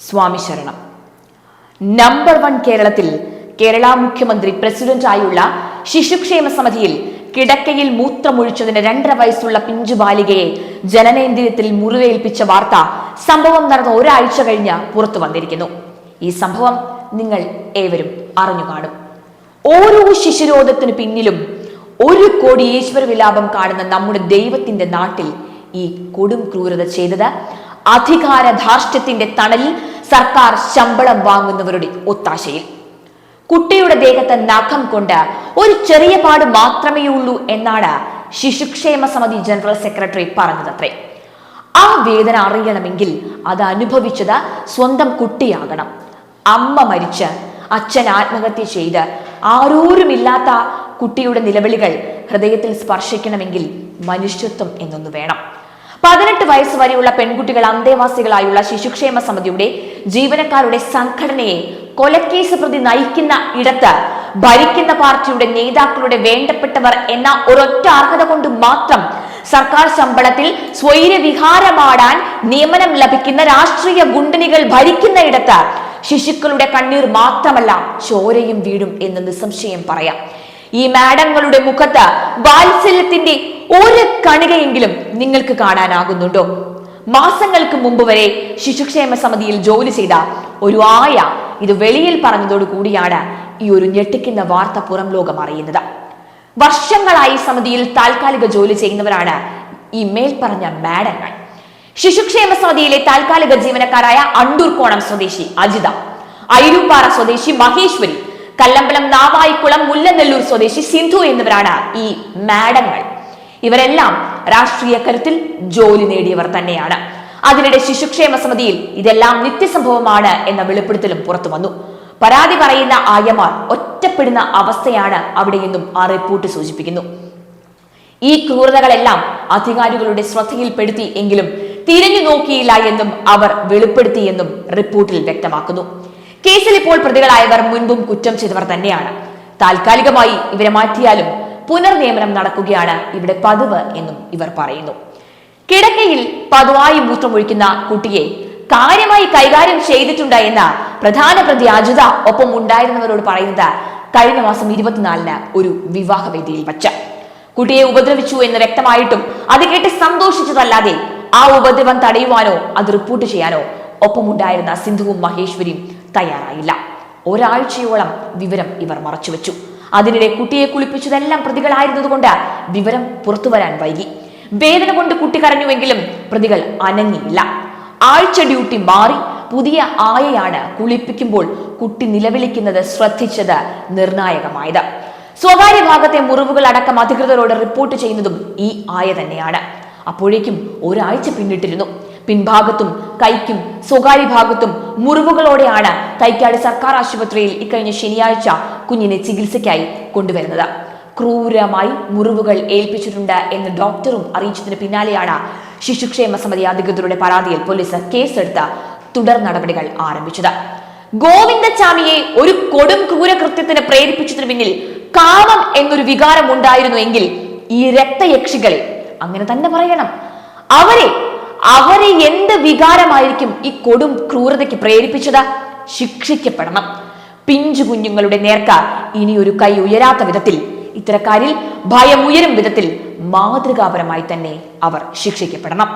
സ്വാമി ശരണം. നമ്പർ 1 കേരളത്തിൽ കേരള മുഖ്യമന്ത്രി പ്രസിഡന്റായുള്ള ശിശുക്ഷേമ സമിതിയിൽ കിടക്കയിൽ മൂത്രമൊഴിച്ചതിന് 2.5 വയസ്സുള്ള പിഞ്ചു ബാലികയെ ജനനേന്ദ്രിയത്തിൽ മുറിവേൽപ്പിച്ച വാർത്ത സംഭവം നടന്ന ഒരാഴ്ച കഴിഞ്ഞ് പുറത്തു വന്നിരിക്കുന്നു. ഈ സംഭവം നിങ്ങൾ ഏവരും അറിഞ്ഞു കാണും. ഓരോ ശിശുരോധത്തിനു പിന്നിലും 1 കോടി ഈശ്വര വിലാപം കാണുന്ന നമ്മുടെ ദൈവത്തിന്റെ നാട്ടിൽ ഈ കൊടും ക്രൂരത ചെയ്തത് അധികാര ധാർഷ്ട്യത്തിന്റെ തണലിൽ സർക്കാർ ശമ്പളം വാങ്ങുന്നവരുടെ ഒത്താശയിൽ. കുട്ടിയുടെ ദേഹത്ത് നഖം കൊണ്ട് ഒരു ചെറിയ പാട് മാത്രമേ ഉള്ളൂ എന്നാണ് ശിശുക്ഷേമ സമിതി ജനറൽ സെക്രട്ടറി പറഞ്ഞതത്രേ. ആ വേദന അറിയണമെങ്കിൽ അത് അനുഭവിച്ചത് സ്വന്തം കുട്ടിയാകണം. അമ്മ മരിച്ച് അച്ഛൻ ആത്മഹത്യ ചെയ്ത് ആരോരുമില്ലാത്ത കുട്ടിയുടെ നിലവിളികൾ ഹൃദയത്തിൽ സ്പർശിക്കണമെങ്കിൽ മനുഷ്യത്വം എന്നൊന്നു വേണം. 18 വയസ്സ് വരെയുള്ള പെൺകുട്ടികൾ അന്തേവാസികളായുള്ള ശിശുക്ഷേമ സമിതിയുടെ ജീവനക്കാരുടെ സംഘടനയെ കൊലക്കേസ് പ്രതി നയിക്കുന്ന ഇടത്ത് ഭരിക്കുന്ന പാർട്ടിയുടെ നേതാക്കളുടെ വേണ്ടപ്പെട്ടവർ എന്ന ഒരൊറ്റ അർഹത കൊണ്ട് മാത്രം സർക്കാർ ശമ്പളത്തിൽ സ്വൈരവിഹാരമാടാൻ നിയമനം ലഭിക്കുന്ന രാഷ്ട്രീയ ഗുണ്ടനികൾ ഭരിക്കുന്ന ഇടത്ത് ശിശുക്കളുടെ കണ്ണീർ മാത്രമല്ല ചോരയും വീടും എന്ന് നിസ്സംശയം പറയാം. ഈ മാഡങ്ങളുടെ മുഖത്ത് വാത്സല്യത്തിന്റെ ഒരു കണികയെങ്കിലും നിങ്ങൾക്ക് കാണാനാകുന്നുണ്ടോ? മാസങ്ങൾക്ക് മുമ്പ് വരെ ശിശുക്ഷേമ സമിതിയിൽ ജോലി ചെയ്ത ഒരു ആയ ഇത് വെളിയിൽ പറഞ്ഞതോടുകൂടിയാണ് ഈ ഒരു ഞെട്ടിക്കുന്ന വാർത്ത പുറം ലോകം അറിയുന്നത്. വർഷങ്ങളായി സമിതിയിൽ താൽക്കാലിക ജോലി ചെയ്യുന്നവരാണ് ഈ മേൽപ്പറഞ്ഞ മാഡങ്ങൾ. ശിശുക്ഷേമ സമിതിയിലെ താൽക്കാലിക ജീവനക്കാരായ അണ്ടൂർക്കോണം സ്വദേശി അജിത, അയിരൂപ്പാറ സ്വദേശി മഹേശ്വരി, കല്ലമ്പലം നാവായിക്കുളം മുല്ലനെല്ലൂർ സ്വദേശി സിന്ധു എന്നിവരാണ് ഈ മാഡങ്ങൾ. ഇവരെല്ലാം രാഷ്ട്രീയ കരുത്തിൽ ജോലി നേടിയവർ തന്നെയാണ്. അതിനിടെ ശിശുക്ഷേമ സമിതിയിൽ ഇതെല്ലാം നിത്യസംഭവമാണ് എന്ന വെളിപ്പെടുത്തലും പുറത്തു വന്നു. പരാതി പറയുന്ന ആയമാർ ഒറ്റപ്പെടുന്ന അവസ്ഥയാണ് അവിടെയെന്നും ആ റിപ്പോർട്ട് സൂചിപ്പിക്കുന്നു. ഈ ക്രൂരതകളെല്ലാം അധികാരികളുടെ ശ്രദ്ധയിൽപ്പെടുത്തി എങ്കിലും തിരിഞ്ഞു നോക്കിയില്ല എന്നും അവർ വെളിപ്പെടുത്തിയെന്നും റിപ്പോർട്ടിൽ വ്യക്തമാക്കുന്നു. കേസിൽ ഇപ്പോൾ പ്രതികളായവർ മുൻപും കുറ്റം ചെയ്തവർ തന്നെയാണ്. താൽക്കാലികമായി ഇവരെ മാറ്റിയാലും പുനർനിയമനം നടക്കുകയാണ് ഇവിടെ പതിവ് എന്നും ഇവർ പറയുന്നു. കിടക്കയിൽ പതിവായി മൂത്രമൊഴിക്കുന്ന കുട്ടിയെ കാര്യമായി കൈകാര്യം ചെയ്തിട്ടുണ്ട് എന്ന പ്രധാന പ്രതി അജിത ഒപ്പം ഉണ്ടായിരുന്നവരോട് പറയുന്നത് കഴിഞ്ഞ മാസം 24-ന് ഒരു വിവാഹവേദിയിൽ വച്ച് കുട്ടിയെ ഉപദ്രവിച്ചു എന്ന് വ്യക്തമായിട്ടും അത് കേട്ട് സന്തോഷിച്ചതല്ലാതെ ആ ഉപദ്രവം തടയുവാനോ അത് റിപ്പോർട്ട് ചെയ്യാനോ ഒപ്പമുണ്ടായിരുന്ന സിന്ധുവും മഹേശ്വരിയും തയ്യാറായില്ല. ഒരാഴ്ചയോളം വിവരം ഇവർ മറച്ചുവെച്ചു. അതിനിടെ കുട്ടിയെ കുളിപ്പിച്ചതെല്ലാം പ്രതികളായിരുന്നതുകൊണ്ട് വിവരം പുറത്തു വരാൻ വൈകി. വേദന കൊണ്ട് കുട്ടി കരഞ്ഞുവെങ്കിലും പ്രതികൾ അനങ്ങിയില്ല. ആഴ്ച ഡ്യൂട്ടി മാറി പുതിയ ആയയാണ് കുളിപ്പിക്കുമ്പോൾ കുട്ടി നിലവിളിക്കുന്നത് ശ്രദ്ധിച്ചത് നിർണായകമായത്. സ്വകാര്യ ഭാഗത്തെ മുറിവുകൾ അടക്കം അധികൃതരോട് റിപ്പോർട്ട് ചെയ്യുന്നതും ഈ ആയ തന്നെയാണ്. അപ്പോഴേക്കും ഒരാഴ്ച പിന്നിട്ടിരുന്നു. പിൻഭാഗത്തും കൈക്കും സ്വകാര്യ ഭാഗത്തും മുറിവുകളോടെയാണ് തൈക്കാട് സർക്കാർ ആശുപത്രിയിൽ ഇക്കഴിഞ്ഞ ശനിയാഴ്ച കുഞ്ഞിനെ ചികിത്സയ്ക്കായി കൊണ്ടുവരുന്നത്. ക്രൂരമായി മുറിവുകൾ ഏൽപ്പിച്ചിട്ടുണ്ട് എന്ന് ഡോക്ടറും അറിയിച്ചതിന് പിന്നാലെയാണ് ശിശുക്ഷേമ സമിതി അധികൃതരുടെ പരാതിയിൽ പോലീസ് കേസെടുത്ത് തുടർ നടപടികൾ ആരംഭിച്ചത്. ഗോവിന്ദച്ചാമിയെ ഒരു കൊടും ക്രൂരകൃത്യത്തിന് പ്രേരിപ്പിച്ചതിന് പിന്നിൽ കാമം എന്നൊരു വികാരം ഉണ്ടായിരുന്നു എങ്കിൽ ഈ രക്തയക്ഷികളെ, അങ്ങനെ തന്നെ പറയണം, അവരെ എന്ത് വികാരമായിരിക്കും ഈ കൊടും ക്രൂരതയ്ക്ക് പ്രേരിപ്പിച്ചത്? ശിക്ഷിക്കപ്പെടണം. പിഞ്ചു കുഞ്ഞുങ്ങളുടെ നേർക്ക ഇനി ഒരു കൈ ഉയരാത്ത വിധത്തിൽ, ഇത്തരക്കാരിൽ ഭയമുയരും വിധത്തിൽ മാതൃകാപരമായി തന്നെ അവർ ശിക്ഷിക്കപ്പെടണം.